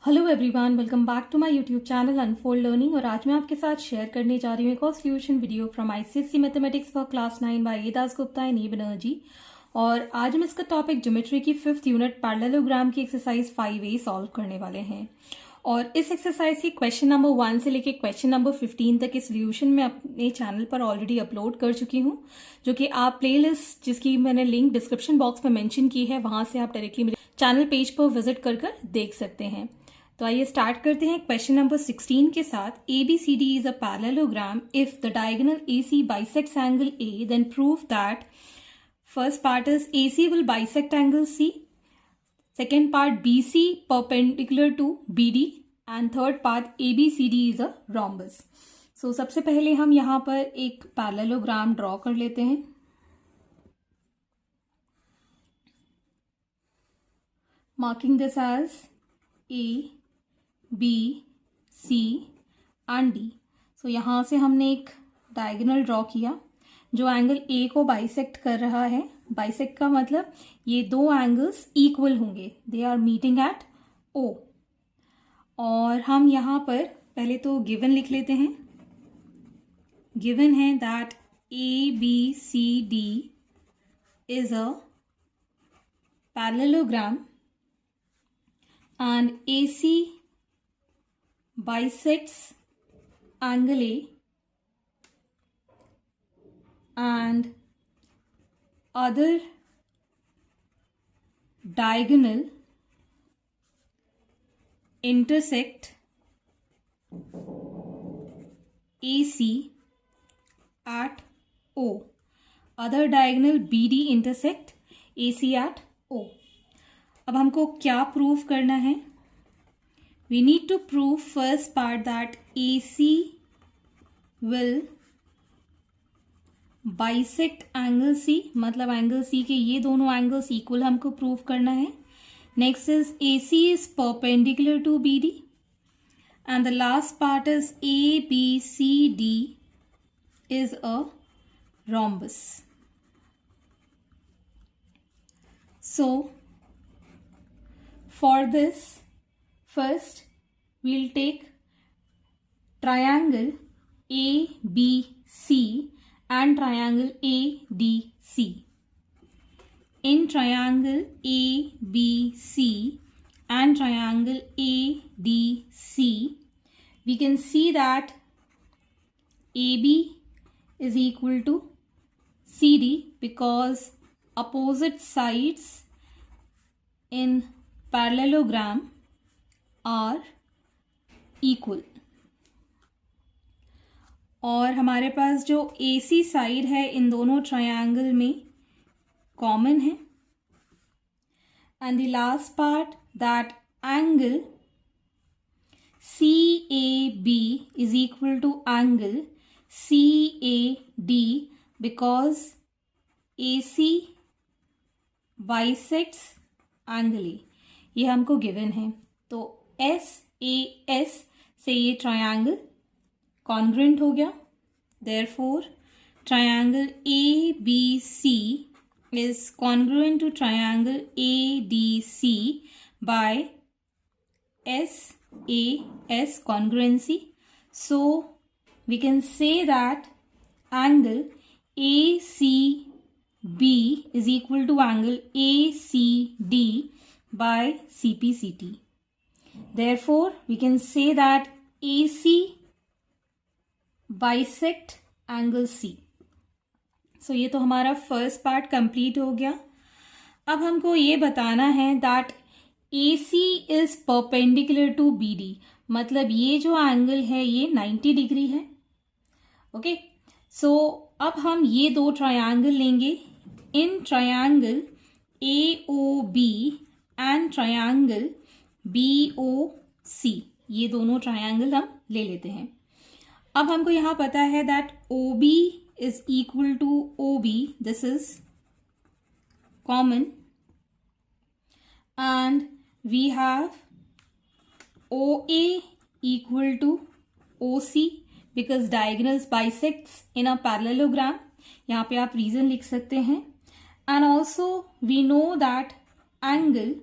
Hello everyone, welcome back to my YouTube channel Unfold Learning. और आज मैं आपके साथ शेयर करने जा रही हूँ एक और solution video from ICSE mathematics for class 9 by A Das Gupta and A Banerjee. और आज हम इसका टॉपिक ज्योमेट्री की 5th यूनिट पैरेललोग्राम की एक्सरसाइज 5A सॉल्व करने वाले हैं। और इस एक्सरसाइज की क्वेश्चन नंबर 1 से लेके क्वेश्चन नंबर 15 तक के सोल्यूशन मैं अपने चैनल पर ऑलरेडी अपलोड कर चुकी हूँ, जो कि आप प्लेलिस्ट जिसकी मैंने लिंक डिस्क्रिप्शन बॉक्स में मेंशन की है, वहां से आप डायरेक्टली मेरे चैनल पेज पर विजिट कर देख सकते हैं। तो आइए स्टार्ट करते हैं क्वेश्चन नंबर 16 के साथ। ABCD is a parallelogram if the diagonal AC bisects angle A, then prove that first part is AC will bisect angle C, second part BC perpendicular to BD, and third part ABCD is a rhombus. So सबसे पहले हम यहाँ पर एक parallelogram draw कर लेते हैं। Marking this as A, B, C and D। So यहाँ से हमने एक डायगोनल ड्रॉ किया जो एंगल A को बाइसेक्ट कर रहा है। बाइसेक्ट का मतलब ये दो एंगल्स इक्वल होंगे, they are meeting at O। और हम यहाँ पर पहले तो गिवन लिख लेते हैं। गिवन है that ABCD is a parallelogram and AC bisects angle A and other diagonal intersect AC at O. Other diagonal BD intersect AC at O. अब हमको क्या प्रूव करना है? We need to prove first part that AC will bisect angle C, मतलब angle C के ये दोनों angles equal हमको प्रूव करना है। Next is AC is perpendicular to BD and the last part is ABCD is a rhombus. So for this, first we'll take triangle ABC and triangle ADC. In triangle ABC and triangle ADC, we can see that AB is equal to CD because opposite sides in parallelogram are equal। और हमारे पास जो AC side है इन दोनों triangle में common है। And the last part that angle CAB is equal to angle CAD because AC bisects angle A। ये हमको given है। तो SAS से ये ट्रायंगल कॉन्ग्रुएंट हो गया। Therefore triangle ABC is congruent to triangle ADC by SAS congruency. So we can say that angle ACB is equal to angle ACD by CPCT. Therefore, we can say that AC bisect angle C. So ये तो हमारा first part complete हो गया। अब हमको ये बताना है that AC is perpendicular to BD, मतलब ये जो एंगल है ये 90 डिग्री है। ओके, सो अब हम ये दो ट्रायंगल लेंगे। इन triangle AOB and triangle BOC, ये दोनों ट्रायंगल हम ले लेते हैं। अब हमको यहां पता है that OB is equal to OB, this is common, and we have OA equal to OC because diagonals bisects in a parallelogram. यहाँ पे आप रीजन लिख सकते हैं। and also we know that angle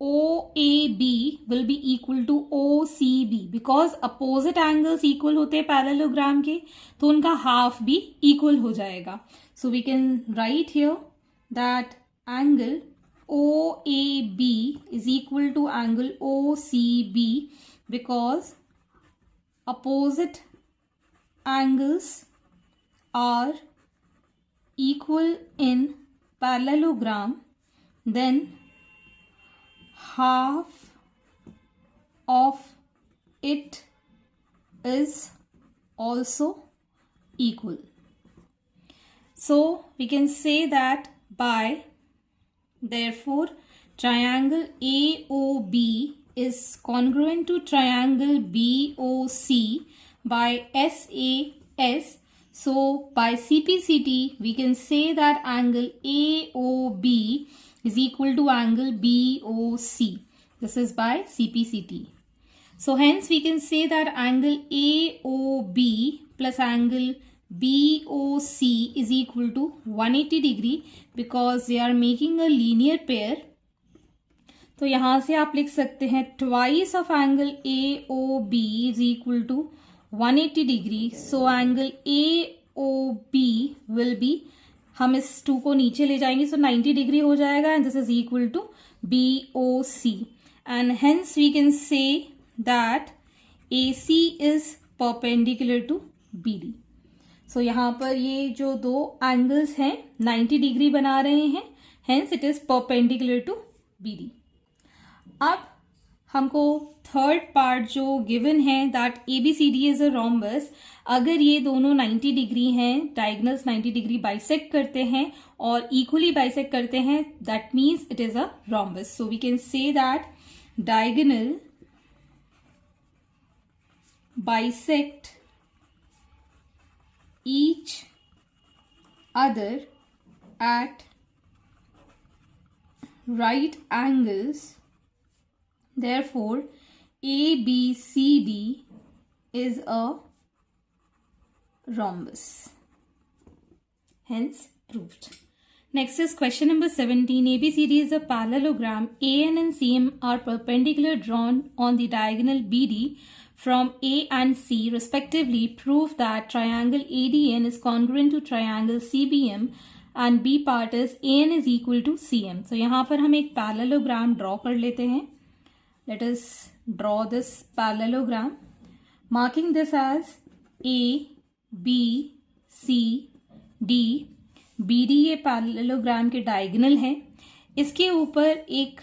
OAB will be equal to OCB because opposite angles equal होते हैं parallelogram के, तो उनका half भी equal हो जाएगा. So we can write here that angle OAB is equal to angle OCB because opposite angles are equal in parallelogram, then half of it is also equal. So we can say that by, therefore, triangle AOB is congruent to triangle BOC by SAS. So by CPCT we can say that angle AOB is equal to angle BOC. This is by CPCT. So hence we can say that angle AOB plus angle BOC is equal to 180 degree because they are making a linear pair. तो यहाँ से आप लिख सकते हैं twice of angle AOB is equal to 180 degree. So angle AOB will be, हम इस 2 को नीचे ले जाएंगे, so 90 degree हो जाएगा and this is equal to BOC. And hence we can say that AC is perpendicular to BD. So यहाँ पर ये जो दो angles हैं 90 degree बना रहे हैं, hence it is perpendicular to BD. अब हमको थर्ड पार्ट जो गिवन है that ABCD is a rhombus, अगर ये दोनों 90 डिग्री हैं, डायगोनल्स 90 डिग्री बाइसेक्ट करते हैं और इक्वली बाइसेक्ट करते हैं, that means it is a rhombus. So we can say that diagonal bisect each other at right angles. Therefore, ABCD is a rhombus. Hence, proved. Next is question number 17. ABCD is a parallelogram. AN and CM are perpendicular drawn on the diagonal BD from A and C respectively. Prove that triangle ADN is congruent to triangle CBM and B part is AN is equal to CM. So, यहाँ पर हम एक parallelogram draw कर लेते हैं. Let us draw this parallelogram, marking this as A, B, C, D. BD ये parallelogram के diagonal है. इसके ऊपर एक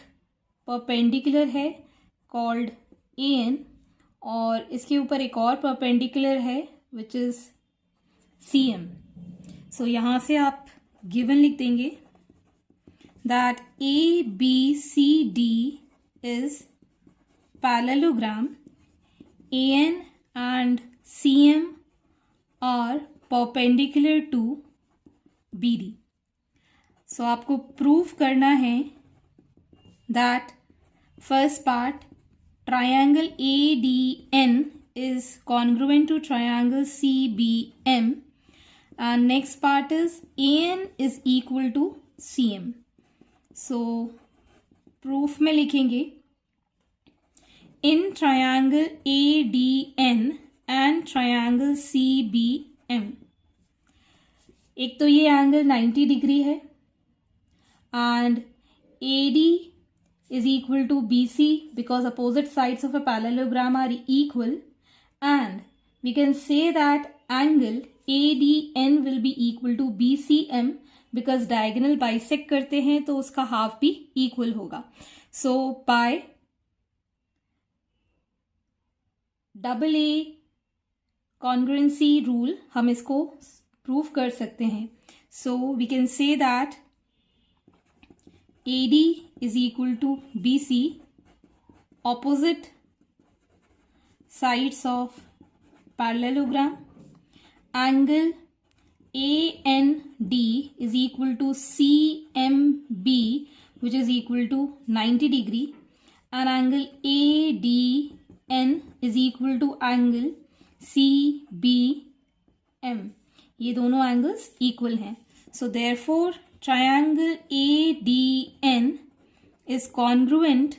perpendicular है called AN और इसके ऊपर एक और perpendicular है which is CM. So यहाँ से आप given लिख देंगे that ABCD is parallelogram. AN and CM are perpendicular to BD. So आपको prove करना है that first part triangle ADN is congruent to triangle CBM and next part is AN is equal to CM. So proof में लिखेंगे in triangle ADN and triangle CBM. एक तो ये angle 90 degree है and AD is equal to BC because opposite sides of a parallelogram are equal, and we can say that angle ADN will be equal to BCM because diagonal bisect करते हैं तो उसका half भी equal होगा. So by AA congruency rule हम इसको prove कर सकते हैं. So we can say that AD is equal to BC, opposite sides of parallelogram. Angle AND is equal to CMB which is equal to 90 degree, and angle ADN is equal to angle CBM. ये दोनों angles equal हैं. So therefore triangle ADN is congruent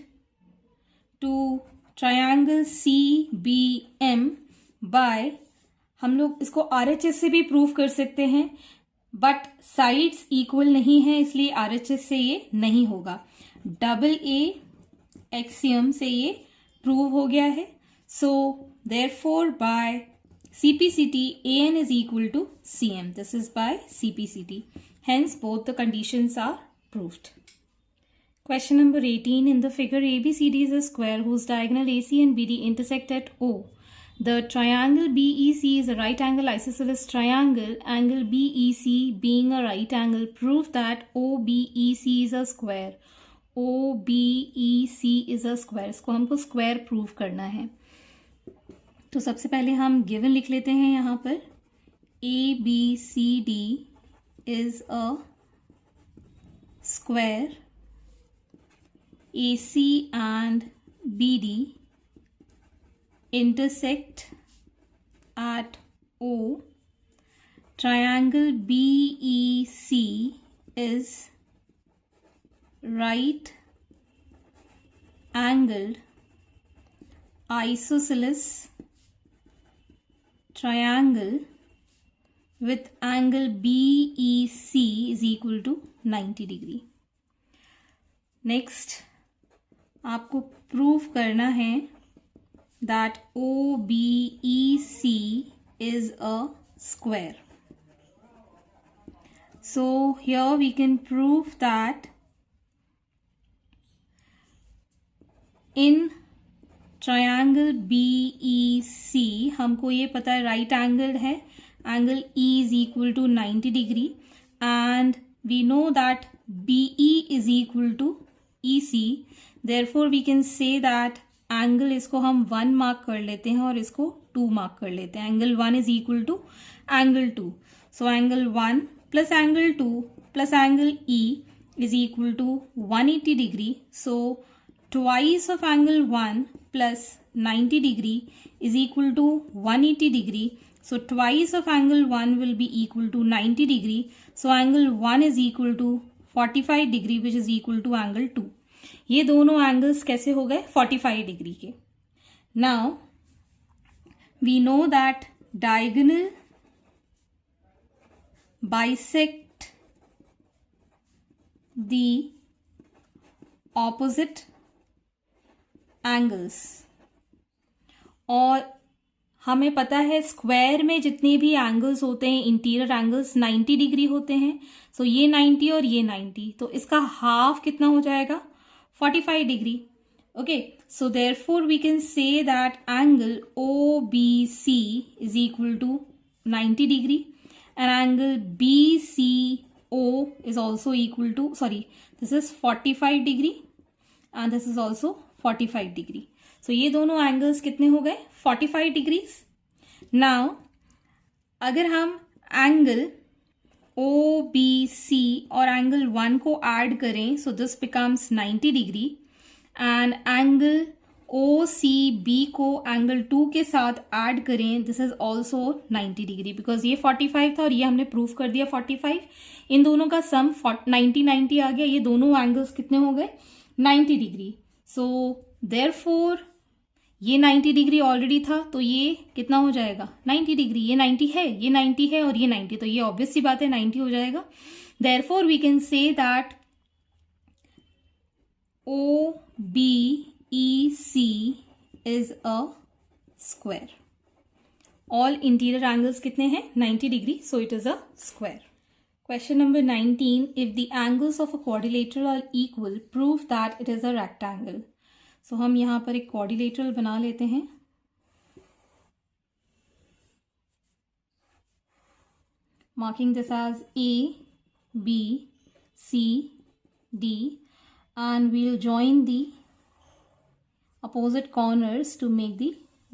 to triangle CBM by, हम लोग इसको RHS से भी prove कर सकते हैं, बट साइड्स इक्वल नहीं है इसलिए RHS से ये नहीं होगा. डबल ए एक्सियम से ये प्रूव हो गया है. So therefore by CPCT AN is equal to CM. This is by CPCT. Hence both the conditions are proved. Question number 18. In the figure, ABCD is a square whose diagonal AC and BD intersect at O. The triangle BEC is a right angle isosceles triangle. Angle BEC being a right angle, prove that OBEC is a square. OBEC is a square. इसको हमको square prove करना है. तो सबसे पहले हम given लिख लेते हैं यहाँ पर. ABCD is a square. AC and BD intersect at O. Triangle BEC is right angled isosceles triangle with angle BEC is equal to 90 degree. Next, आपको प्रूव करना है that OBEC is a square. So here we can prove that in triangle BEC हमको ये पता है right angle है. Angle E is equal to 90 degree and we know that BE is equal to EC. Therefore we can say that angle, इसको हम 1 mark कर लेते हैं और इसको 2 मार्क कर लेते हैं. Angle 1 is equal to angle 2. So angle 1 plus angle 2 plus angle E is equal to 180 degree. So twice of angle 1 plus 90 degree is equal to 180 degree. So twice of angle 1 will be equal to 90 degree. So angle 1 is equal to 45 degree which is equal to angle 2. ये दोनों angles कैसे हो गए? 45 degree के. Now we know that diagonal bisect the opposite angles. और हमें पता है स्क्वायर में जितने भी एंगल्स होते हैं, इंटीरियर एंगल्स 90 डिग्री होते हैं. सो ये 90 और ये 90, तो इसका हाफ कितना हो जाएगा? 45 degree. Okay, so therefore we can say that angle OBC is equal to 90 degree and angle BCO is also equal to, sorry, this is 45 degree and this is also 45 degree. So ये दोनों angles कितने हो गए? 45 degrees. Now अगर हम angle OBC और angle 1 को add करें, so this becomes 90 degree and angle OCB को एंगल 2 के साथ ऐड करें, this is also 90 degree. Because ये 45 था और ये हमने प्रूव कर दिया 45. इन दोनों का सम 90 आ गया. ये दोनों एंगल्स कितने हो गए? 90 डिग्री. सो देयरफॉर ये 90 डिग्री ऑलरेडी था, तो ये कितना हो जाएगा? 90 डिग्री. ये 90 है, ये 90 है और ये 90, तो ये ऑब्वियस सी बात है 90 हो जाएगा. Therefore we can say that OBEC is a square. All interior angles कितने हैं? 90 degree. So it is a square. Question number 19. If the angles of a quadrilateral are equal, prove that it is a rectangle. So हम यहाँ पर एक quadrilateral बना लेते हैं. Marking this as A, B, C, D, and we'll join the opposite corners to make the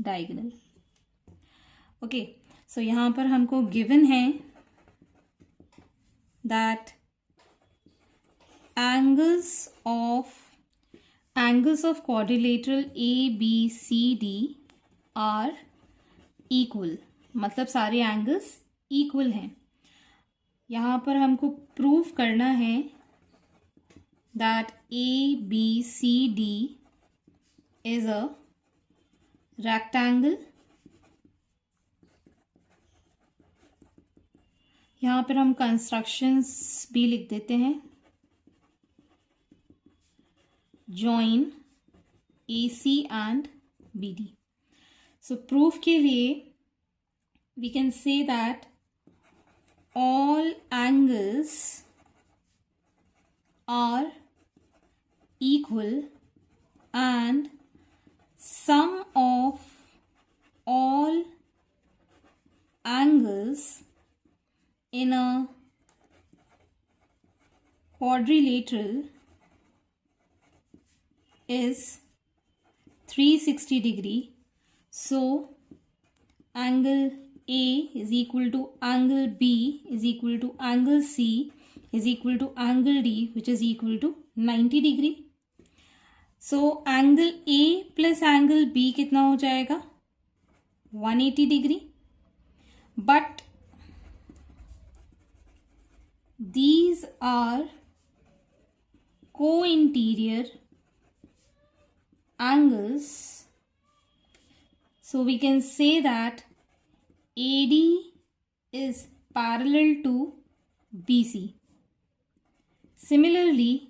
diagonal. Okay, so यहाँ पर हमको given है that angles of quadrilateral ABCD are equal. मतलब सारे एंगल्स इक्वल हैं. यहाँ पर हमको प्रूव करना है that ABCD is a rectangle. यहाँ पर हम कंस्ट्रक्शंस भी लिख देते हैं. Join AC and BD. So proof के लिए we can say that all angles are equal and sum of all angles in a quadrilateral is 360 degree. So angle A is equal to angle B is equal to angle C is equal to angle D, which is equal to 90 degree. So angle A plus angle B कितना हो जाएगा? 180 degree. But these are co-interior angles. So we can say that AD is parallel to BC. Similarly,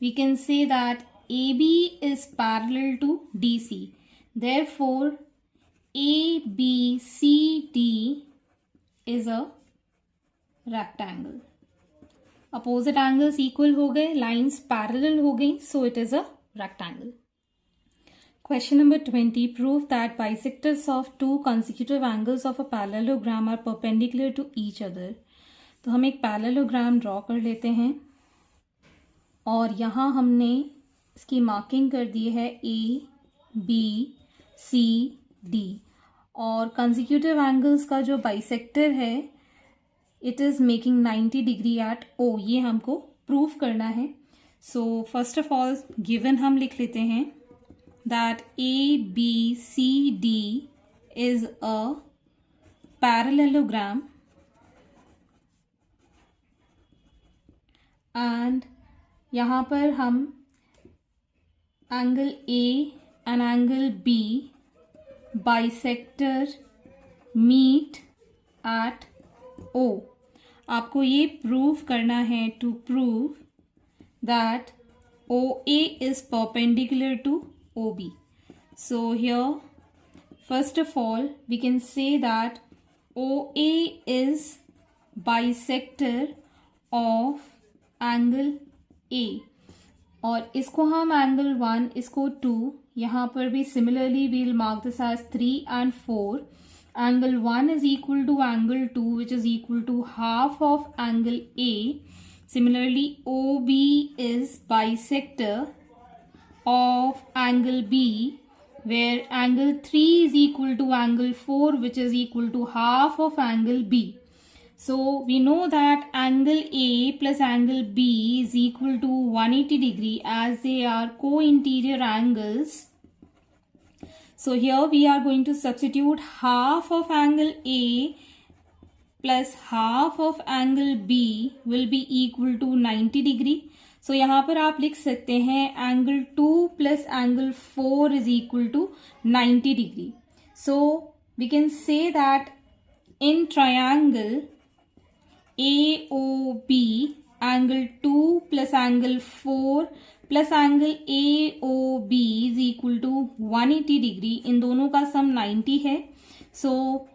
we can say that AB is parallel to DC. Therefore, ABCD is a rectangle. Opposite angles equal हो गए, lines parallel हो गई, so it is a rectangle. Question number 20. Prove that bisectors of two consecutive angles of a parallelogram are perpendicular to each other. तो हम एक parallelogram draw कर लेते हैं और यहाँ हमने इसकी मार्किंग कर दी है ABCD और कंसेक्यूटिव एंगल्स का जो बाइसेक्टर है it is making 90 degree at O. ये हमको प्रूव करना है. So first of all given हम लिख लेते हैं that ABCD is a parallelogram and यहाँ पर हम angle A and angle B bisector meet at O. आपको ये प्रूव करना है to prove that OA is perpendicular to OB. So here first of all we can say that OA is bisector of angle A और इसको हम angle 1 इसको 2 यहाँ पर भी similarly we'll mark this as 3 and 4. Angle 1 is equal to angle 2 which is equal to half of angle A. Similarly OB is bisector of angle B where angle 3 is equal to angle 4 which is equal to half of angle B. So we know that angle A plus angle B is equal to 180 degree as they are co-interior angles. So here we are going to substitute half of angle A plus half of angle B will be equal to 90 degree. So यहाँ पर आप लिख सकते हैं angle 2 plus angle 4 is equal to 90 degree. So we can say that in triangle AOB angle 2 plus angle 4 plus angle AOB is equal to 180 degree. इन दोनों का सम 90 है. सो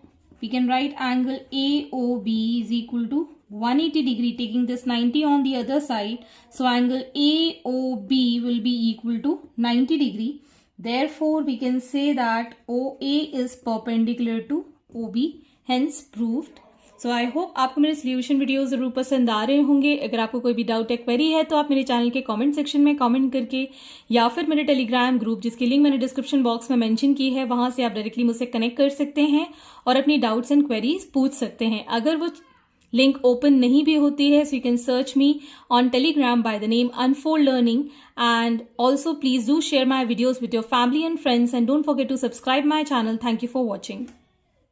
we can write angle AOB is equal to 180 degree, taking this 90 on the other side. So angle AOB will be equal to 90 degree. Therefore we can say that OA is perpendicular to OB, hence proved. So I hope आपको मेरे solution video जरूर पसंद आ रहे होंगे. अगर आपको कोई भी डाउट या क्वेरी है तो आप मेरे चैनल के कमेंट सेक्शन में कमेंट करके या फिर मेरे टेलीग्राम ग्रुप जिसकी लिंक मैंने डिस्क्रिप्शन बॉक्स में मेंशन की है वहां से आप डायरेक्टली मुझसे कनेक्ट कर सकते हैं और अपनी डाउट्स एंड क्वेरीज पूछ सकते हैं. अगर वो लिंक ओपन नहीं भी होती है so you can search me on Telegram by the name unfold learning. And also please do share my videos with your family and friends and don't forget to subscribe my channel. Thank you for watching.